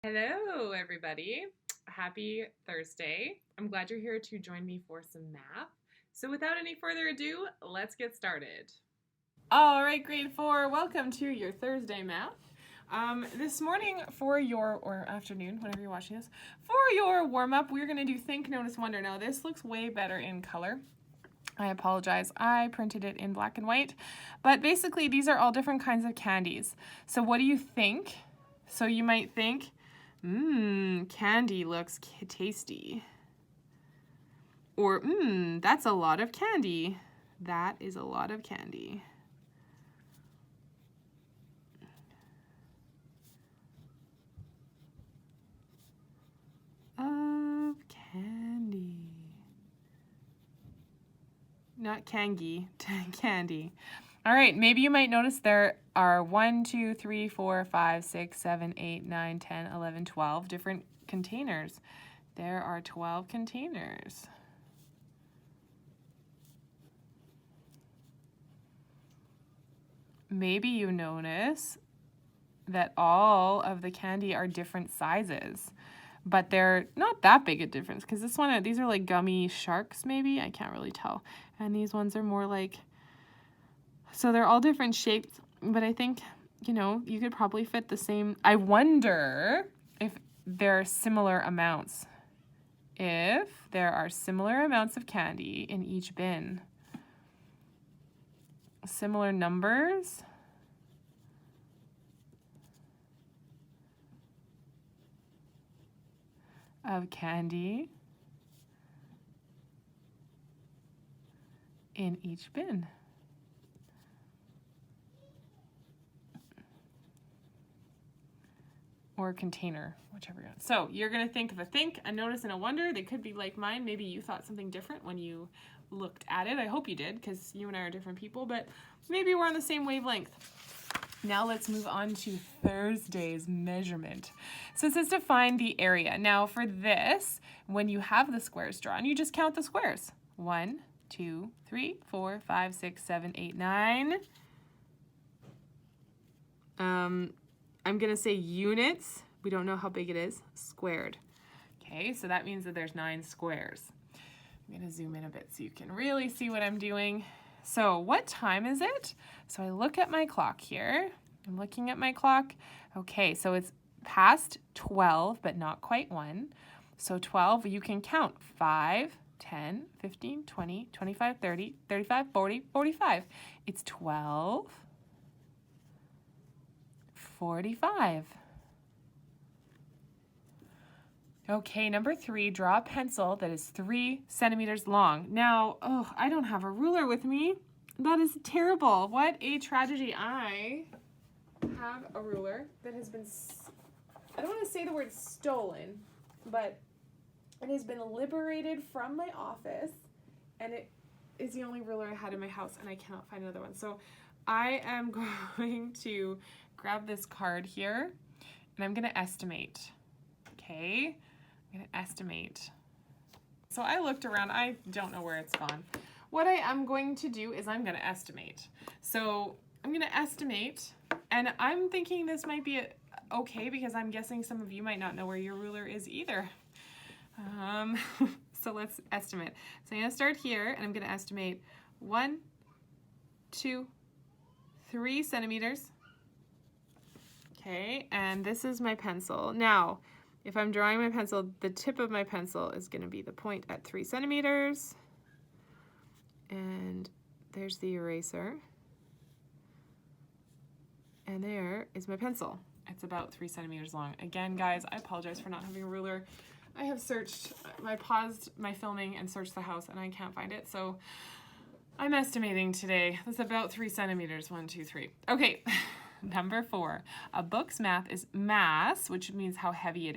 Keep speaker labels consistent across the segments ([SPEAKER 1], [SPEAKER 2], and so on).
[SPEAKER 1] Hello, everybody. Happy Thursday. I'm glad you're here to join me for some math. So, without any further ado, let's get started. All right, grade 4, welcome to your Thursday math. This morning or afternoon, whenever you're watching this, for your warm up, we're going to do Think, Notice, Wonder. Now, this looks way better in color. I apologize, I printed it in black and white. But basically, these are all different kinds of candies. So, what do you think? So, you might think, candy looks tasty. Or, that's a lot of candy. That is a lot of candy. Of candy. Not kangi, candy. All right, maybe you might notice there are 1, 2, 3, 4, 5, 6, 7, 8, 9, 10, 11, 12 different containers. There are 12 containers. Maybe you notice that all of the candy are different sizes, but they're not that big a difference because these are like gummy sharks maybe, I can't really tell. And these ones are more like, so they're all different shapes, but I think, you could probably fit the same. I wonder if there are similar amounts. If there are similar amounts of candy in each bin. Similar numbers. Of candy in each bin. Or container, whichever you want. So you're going to think of a think, a notice, and a wonder. They could be like mine. Maybe you thought something different when you looked at it. I hope you did, because you and I are different people, but maybe we're on the same wavelength. Now let's move on to Thursday's measurement. So it says to find the area. Now for this, when you have the squares drawn, you just count the squares. 1, 2, 3, 4, 5, 6, 7, 8, 9. I'm going to say units. We don't know how big it is. Squared. Okay, so that means that there's 9 squares. I'm going to zoom in a bit so you can really see what I'm doing. So what time is it? So I look at my clock here. I'm looking at my clock. Okay, so it's past 12, but not quite 1. So 12, you can count 5, 10, 15, 20, 25, 30, 35, 40, 45. It's 12, 45. Okay, number 3, draw a pencil that is 3 centimeters long. Now, I don't have a ruler with me. That is terrible. What a tragedy. I have a ruler that has been, I don't want to say the word stolen, but it has been liberated from my office, and it is the only ruler I had in my house, and I cannot find another one. So I am going to grab this card here, and I'm going to estimate. Okay, I'm going to estimate. So I looked around. I don't know where it's gone. What I am going to do is I'm going to estimate. So I'm going to estimate, and I'm thinking this might be okay because I'm guessing some of you might not know where your ruler is either. So let's estimate. So I'm going to start here, and I'm going to estimate 1, 2, 3 centimeters. Okay, and this is my pencil. Now, if I'm drawing my pencil, the tip of my pencil is going to be the point at 3 centimeters. And there's the eraser. And there is my pencil. It's about 3 centimeters long. Again, guys, I apologize for not having a ruler. I have paused my filming and searched the house, and I can't find it. So I'm estimating today. That's about 3 centimeters. 1, 2, 3. Okay. Number 4, a book's mass, which means how heavy it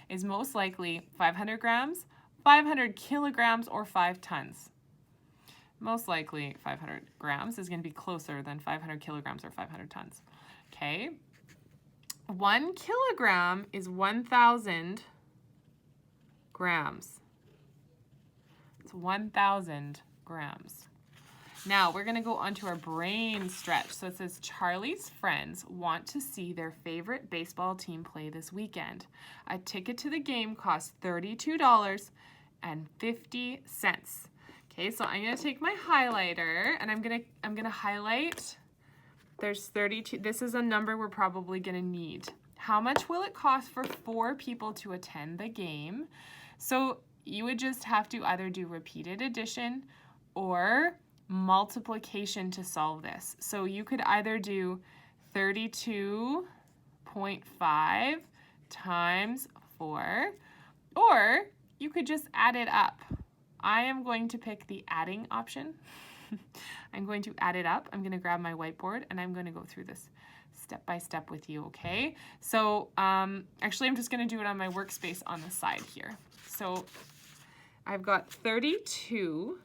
[SPEAKER 1] is most likely 500 grams, 500 kilograms, or 5 tons. Most likely 500 grams is going to be closer than 500 kilograms or 500 tons. Okay. 1 kilogram is 1,000 grams. It's 1,000 grams. Now we're gonna go on to our brain stretch. So it says Charlie's friends want to see their favorite baseball team play this weekend. A ticket to the game costs $32.50. Okay, so I'm gonna take my highlighter and I'm gonna highlight. There's 32. This is a number we're probably gonna need. How much will it cost for 4 people to attend the game? So you would just have to either do repeated addition or multiplication to solve this. So you could either do 32.5 times 4, or you could just add it up. I am going to pick the adding option. I'm going to add it up. I'm going to grab my whiteboard and I'm going to go through this step by step with you, okay? So actually I'm just going to do it on my workspace on the side here. So I've got 32.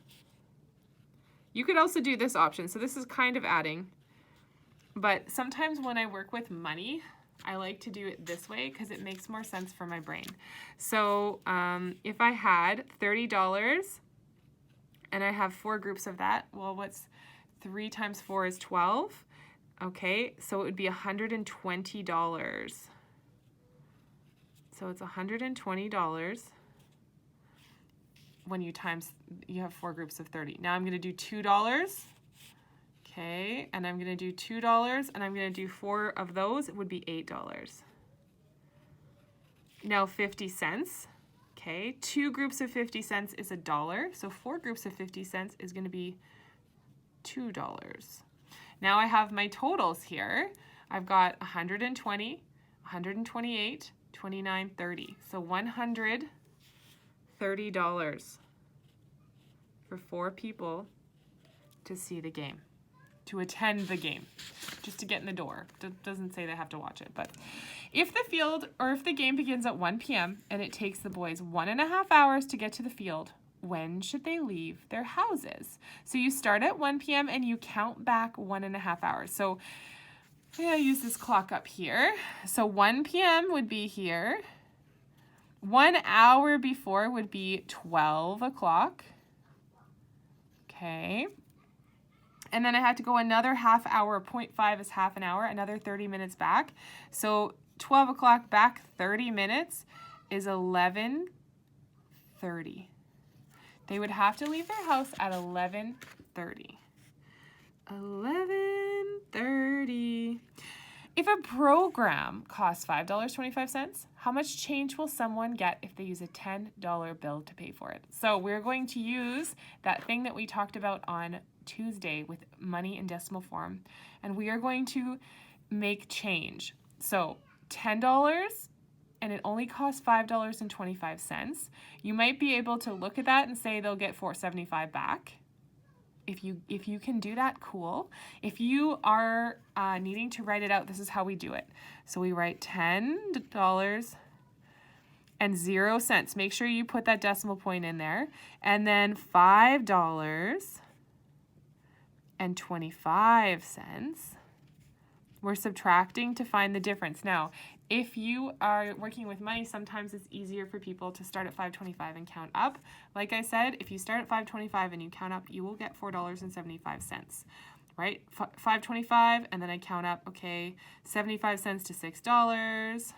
[SPEAKER 1] You could also do this option. So this is kind of adding, but sometimes when I work with money, I like to do it this way because it makes more sense for my brain. So if I had $30 and I have 4 groups of that, well, what's 3 times 4 is 12. Okay, so it would be $120. So it's $120 when you have 4 groups of 30. Now I'm going to do $2. Okay, and I'm going to do $2 and I'm going to do 4 of those. It would be $8. Now 50 cents. Okay, 2 groups of 50 cents is $1. So 4 groups of 50 cents is going to be $2. Now I have my totals here. I've got 120, 128, 29, 30. So $130 for 4 people to see the game, to attend the game, just to get in the door. Doesn't say they have to watch it, but if the game begins at 1 p.m. and it takes the boys 1.5 hours to get to the field, when should they leave their houses? So you start at 1 p.m. and you count back 1.5 hours. So I'm gonna use this clock up here. So 1 p.m. would be here. 1 hour before would be 12 o'clock. Okay. And then I had to go another half hour. 0.5 is half an hour, another 30 minutes back. So 12 o'clock back 30 minutes is 11:30. They would have to leave their house at 11:30. 11:30. If a program costs $5.25, how much change will someone get if they use a $10 bill to pay for it? So we're going to use that thing that we talked about on Tuesday with money in decimal form, and we are going to make change. So $10, and it only costs $5.25. You might be able to look at that and say they'll get $4.75 back. If you can do that, cool. If you are needing to write it out, this is how we do it. So we write $10 and 0 cents. Make sure you put that decimal point in there. And then $5.25. We're subtracting to find the difference. Now, if you are working with money, sometimes it's easier for people to start at $5.25 and count up. Like I said, if you start at $5.25 and you count up, you will get $4.75, right? $5.25, and then I count up, okay, 75 cents to $6,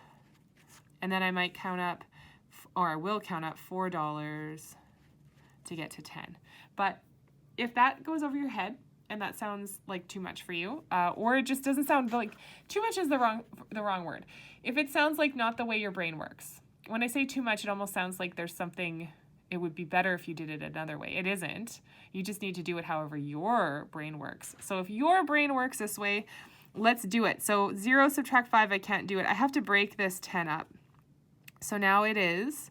[SPEAKER 1] and then I might count up, or I will count up $4 to get to 10. But if that goes over your head, and that sounds like too much for you, or it just doesn't sound like too much is the wrong word. If it sounds like not the way your brain works. When I say too much, it almost sounds like there's something, it would be better if you did it another way. It isn't. You just need to do it however your brain works. So if your brain works this way, let's do it. So 0 subtract 5, I can't do it. I have to break this 10 up. So now it is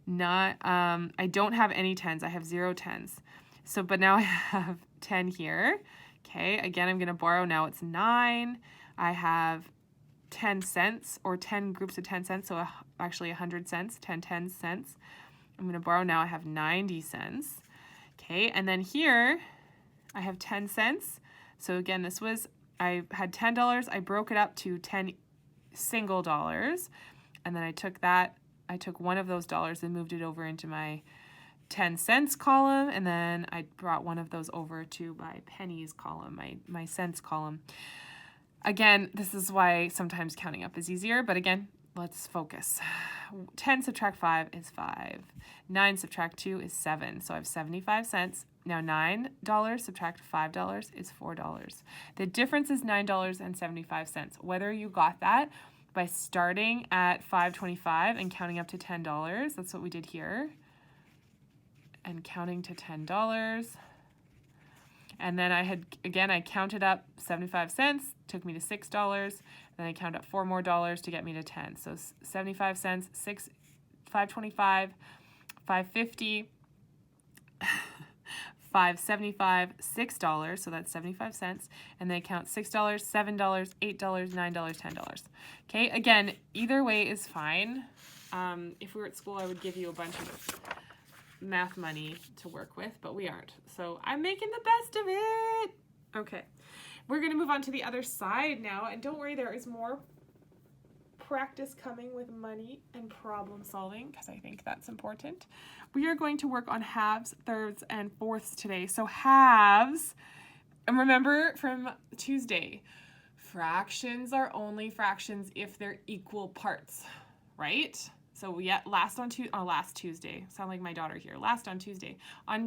[SPEAKER 1] not, I don't have any 10s. I have 0 10s. So, but now I have 10 here. Okay, again, I'm going to borrow. Now it's 9. I have 10 cents, or 10 groups of 10 cents, so actually 100 cents, 10 cents. I'm going to borrow. Now I have 90 cents. Okay, and then here I have 10 cents. So again, this was, I had $10. I broke it up to 10 single dollars, and then I took one of those dollars and moved it over into my 10 cents column, and then I brought one of those over to my pennies column, my cents column. Again, this is why sometimes counting up is easier, but again, let's focus. 10 subtract 5 is 5. 9 subtract 2 is 7, so I have 75 cents. Now $9 subtract $5 is $4. The difference is $9.75. Whether you got that by starting at $5.25 and counting up to $10, that's what we did here, and counting to $10. And then I counted up 75 cents, took me to $6. Then I counted up 4 more dollars to get me to 10. So 75 cents, $5.25, $5.50, $5.75, $6. So that's 75 cents. And then I count $6, $7, $8, $9, $10. Okay, again, either way is fine. If we were at school, I would give you a bunch of math money to work with, but we aren't. So I'm making the best of it. Okay, we're going to move on to the other side now. And don't worry, there is more practice coming with money and problem solving because I think that's important. We are going to work on halves, thirds, and fourths today. So halves, and remember from Tuesday, fractions are only fractions if they're equal parts, right? So last Tuesday, sound like my daughter here, on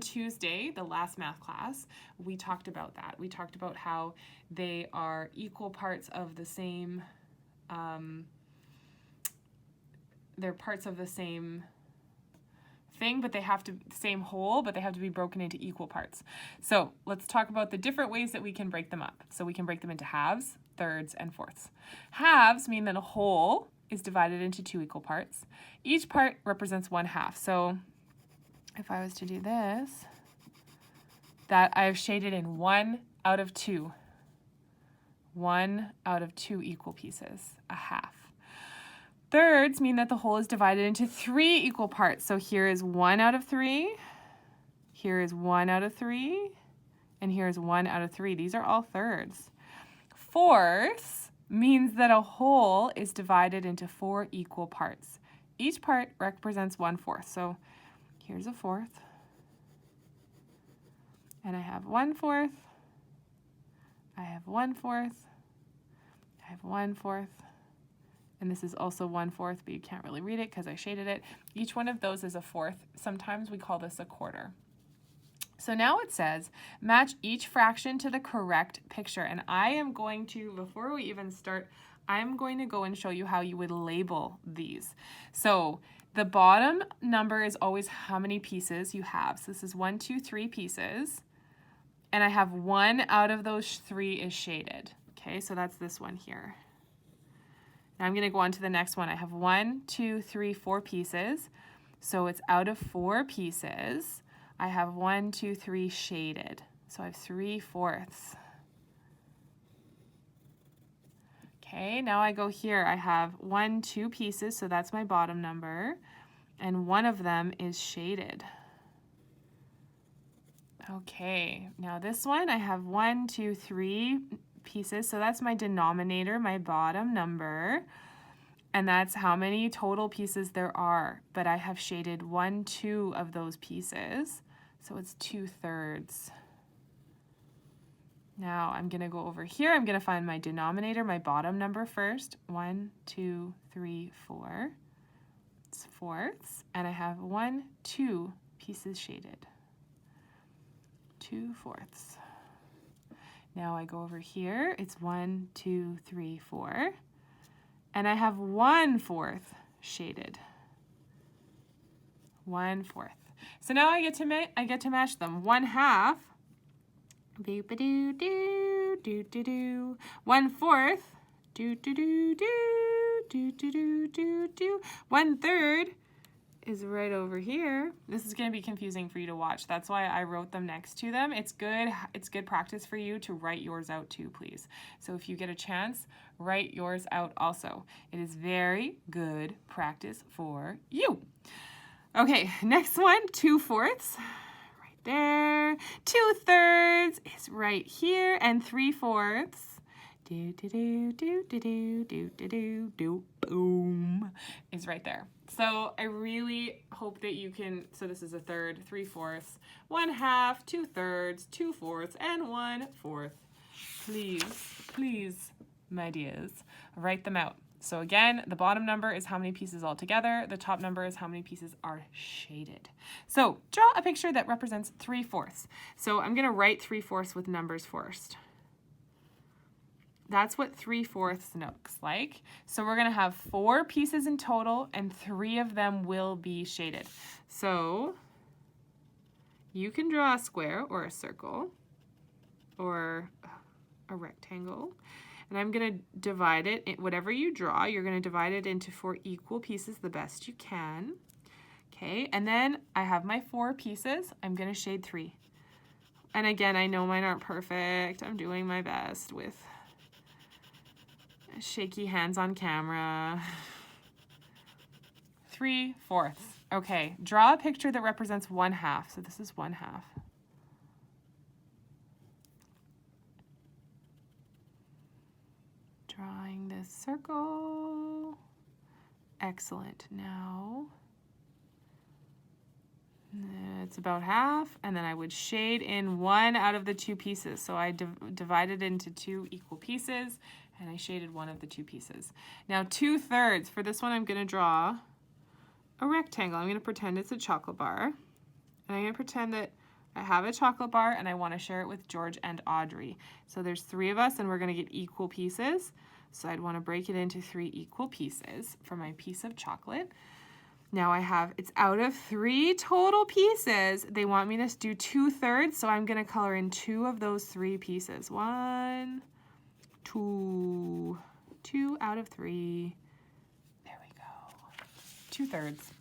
[SPEAKER 1] Tuesday, the last math class, we talked about that. We talked about how they are equal parts of the same, they're parts of the same thing, but they have to, same whole, but they have to be broken into equal parts. So let's talk about the different ways that we can break them up. So we can break them into halves, thirds, and fourths. Halves mean that a whole is divided into 2 equal parts. Each part represents 1/2. So if I was to do this, that I have shaded in 1 out of 2. 1 out of 2 equal pieces, a half. Thirds mean that the whole is divided into 3 equal parts. So here is 1 out of 3, here is 1 out of 3, and here is 1 out of 3. These are all thirds. Fourths means that a whole is divided into 4 equal parts. Each part represents 1/4. So here's a fourth, and I have 1/4, I have 1/4, I have 1/4, and this is also 1/4, but you can't really read it because I shaded it. Each one of those is a fourth. Sometimes we call this a quarter. So now it says, match each fraction to the correct picture. And I am going to, before we even start, I'm going to go and show you how you would label these. So the bottom number is always how many pieces you have. So this is 1, 2, 3 pieces. And I have 1 out of those 3 is shaded. Okay, so that's this one here. Now I'm going to go on to the next one. I have 1, 2, 3, 4 pieces. So it's out of 4 pieces. I have 1, 2, 3 shaded. So I have 3/4. Okay, now I go here. I have 1, 2 pieces, so that's my bottom number. And one of them is shaded. Okay, now this one, I have 1, 2, 3 pieces, so that's my denominator, my bottom number. And that's how many total pieces there are. But I have shaded 1, 2 of those pieces. So it's 2/3. Now I'm going to go over here. I'm going to find my denominator, my bottom number first. 1, 2, 3, 4. It's fourths. And I have 1, 2 pieces shaded. 2/4. Now I go over here. It's 1, 2, 3, 4. And I have 1/4 shaded. 1/4. So now I get to match them. 1/2. Boop a doo doo doo doo doo. 1/4. Doo doo doo doo doo doo doo doo doo. 1/3 is right over here. This is going to be confusing for you to watch. That's why I wrote them next to them. It's good practice for you to write yours out too, please. So if you get a chance, write yours out also. It is very good practice for you. Okay, next one, 2/4. Right there. 2/3 is right here, and 3/4 do do do do do do do do do do boom is right there. So I really hope that you can, so this is a third, 3/4, 1/2, 2/3, 2/4, and 1/4. Please, my dears, write them out. So again, the bottom number is how many pieces altogether. The top number is how many pieces are shaded. So draw a picture that represents 3/4. So I'm going to write 3/4 with numbers first. That's what 3/4 looks like. So we're going to have 4 pieces in total, and 3 of them will be shaded. So you can draw a square or a circle or a rectangle. And I'm going to divide it, whatever you draw, you're going to divide it into 4 equal pieces the best you can. Okay, and then I have my 4 pieces. I'm going to shade 3. And again, I know mine aren't perfect. I'm doing my best with shaky hands on camera. 3/4. Okay, draw a picture that represents 1/2. So this is 1/2. Drawing this circle. Excellent. Now it's about half, and then I would shade in 1 out of the 2 pieces. So I divided into 2 equal pieces, and I shaded 1 of the 2 pieces. Now 2/3. For this one, I'm going to draw a rectangle. I'm going to pretend it's a chocolate bar, and I'm going to pretend that I have a chocolate bar and I want to share it with George and Audrey. So there's 3 of us and we're going to get equal pieces. So I'd want to break it into 3 equal pieces for my piece of chocolate. Now I have, it's out of 3 total pieces. They want me to do 2/3, so I'm going to color in 2 of those 3 pieces. 1, 2, 2 out of 3. There we go. 2/3.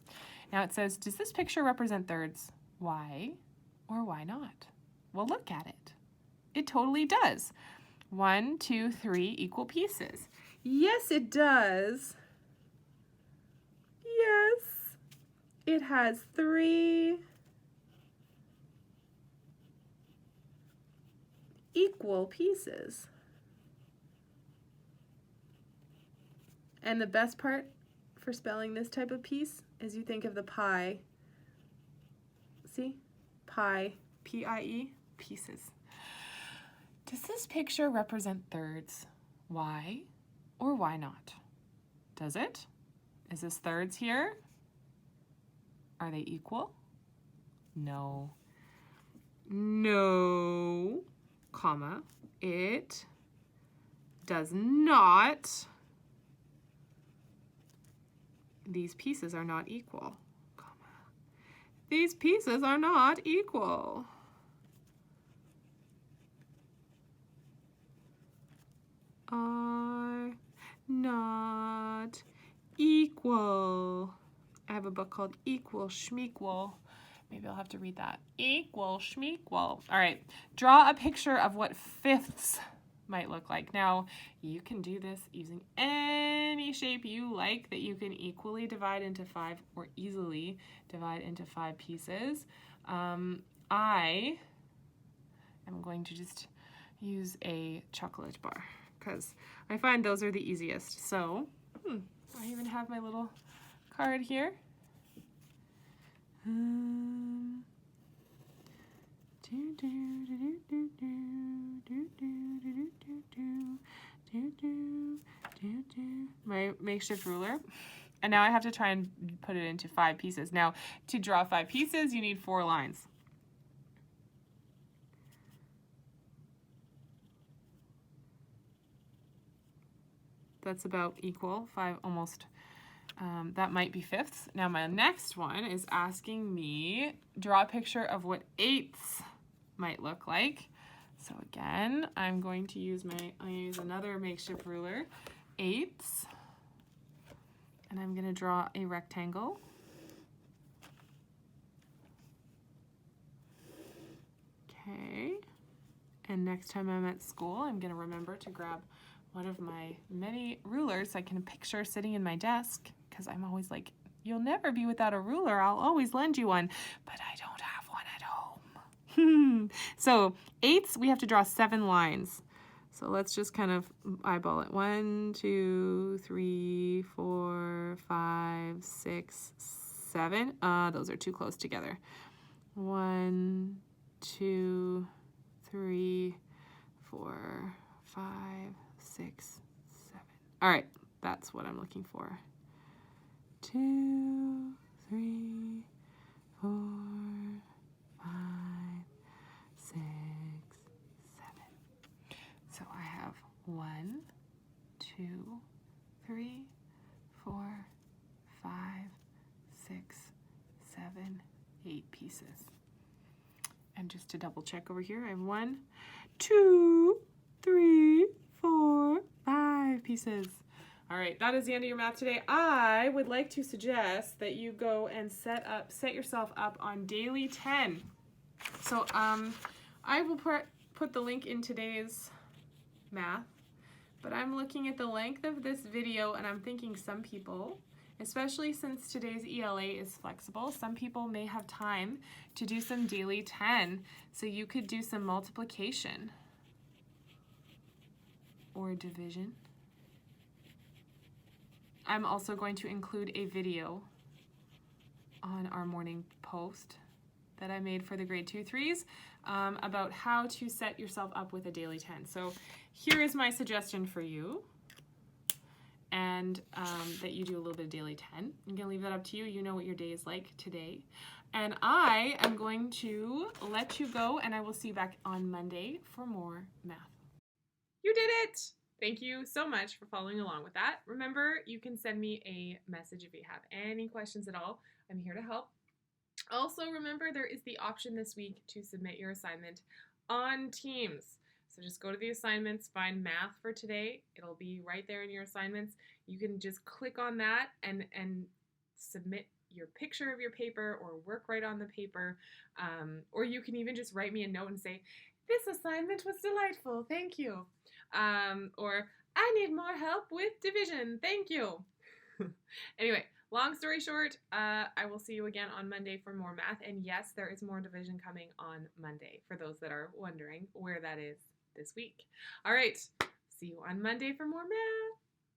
[SPEAKER 1] Now it says, does this picture represent thirds? Why or why not? Well, look at it. It totally does. 1, 2, 3 equal pieces. Yes, it does. Yes. It has 3 equal pieces. And the best part for spelling this type of piece is you think of the pie. See? Pie, P-I-E, pieces. Does this picture represent thirds? Why or why not? Does it? Is this thirds here? Are they equal? No. No, comma, it does not. These pieces are not equal, comma. These pieces are not equal. Are not equal. I have a book called Equal Schmeequal. Maybe I'll have to read that. Equal Schmeequal. All right, draw a picture of what fifths might look like. Now, you can do this using any shape you like that you can equally divide into 5 or easily divide into 5 pieces. I am going to just use a chocolate bar because I find those are the easiest. So, I even have my little card here. My makeshift ruler. And now I have to try and put it into 5 pieces. Now, to draw 5 pieces, you need 4 lines. That's about equal, 5 almost. That might be fifths. Now my next one is asking me draw a picture of what eighths might look like. So again, I'm going to use another makeshift ruler, eighths, and I'm going to draw a rectangle. Okay, and next time I'm at school, I'm going to remember to grab one of my many rulers I can picture sitting in my desk, because I'm always like, you'll never be without a ruler, I'll always lend you one, but I don't have one at home. So eighths, we have to draw 7 lines. So let's just kind of eyeball it. 1, 2, 3, 4, 5, 6, 7. Those are too close together. 1, 2, 3, 4, 5, 6, 7. All right, that's what I'm looking for. 2, 3, 4, 5, 6, 7. So I have 1, 2, 3, 4, 5, 6, 7, 8 pieces. And just to double check over here, I have 1, 2, 3, 4, 5 pieces. All right, that is the end of your math today. I would like to suggest that you go and set yourself up on daily 10. So I will put the link in today's math, but I'm looking at the length of this video and I'm thinking some people, especially since today's ELA is flexible, some people may have time to do some daily 10. So you could do some multiplication or division. I'm also going to include a video on our morning post that I made for the grade 2-3s about how to set yourself up with a daily 10. So here is my suggestion for you, and that you do a little bit of daily 10. I'm gonna leave that up to you. You know what your day is like today. And I am going to let you go, and I will see you back on Monday for more math. You did it! Thank you so much for following along with that. Remember, you can send me a message if you have any questions at all. I'm here to help. Also, remember, there is the option this week to submit your assignment on Teams. So just go to the assignments, find math for today. It'll be right there in your assignments. You can just click on that and submit your picture of your paper or work right on the paper. Or you can even just write me a note and say, "This assignment was delightful, thank you." Or, "I need more help with division, thank you." Anyway, long story short, I will see you again on Monday for more math. And yes, there is more division coming on Monday, for those that are wondering where that is this week. All right, see you on Monday for more math.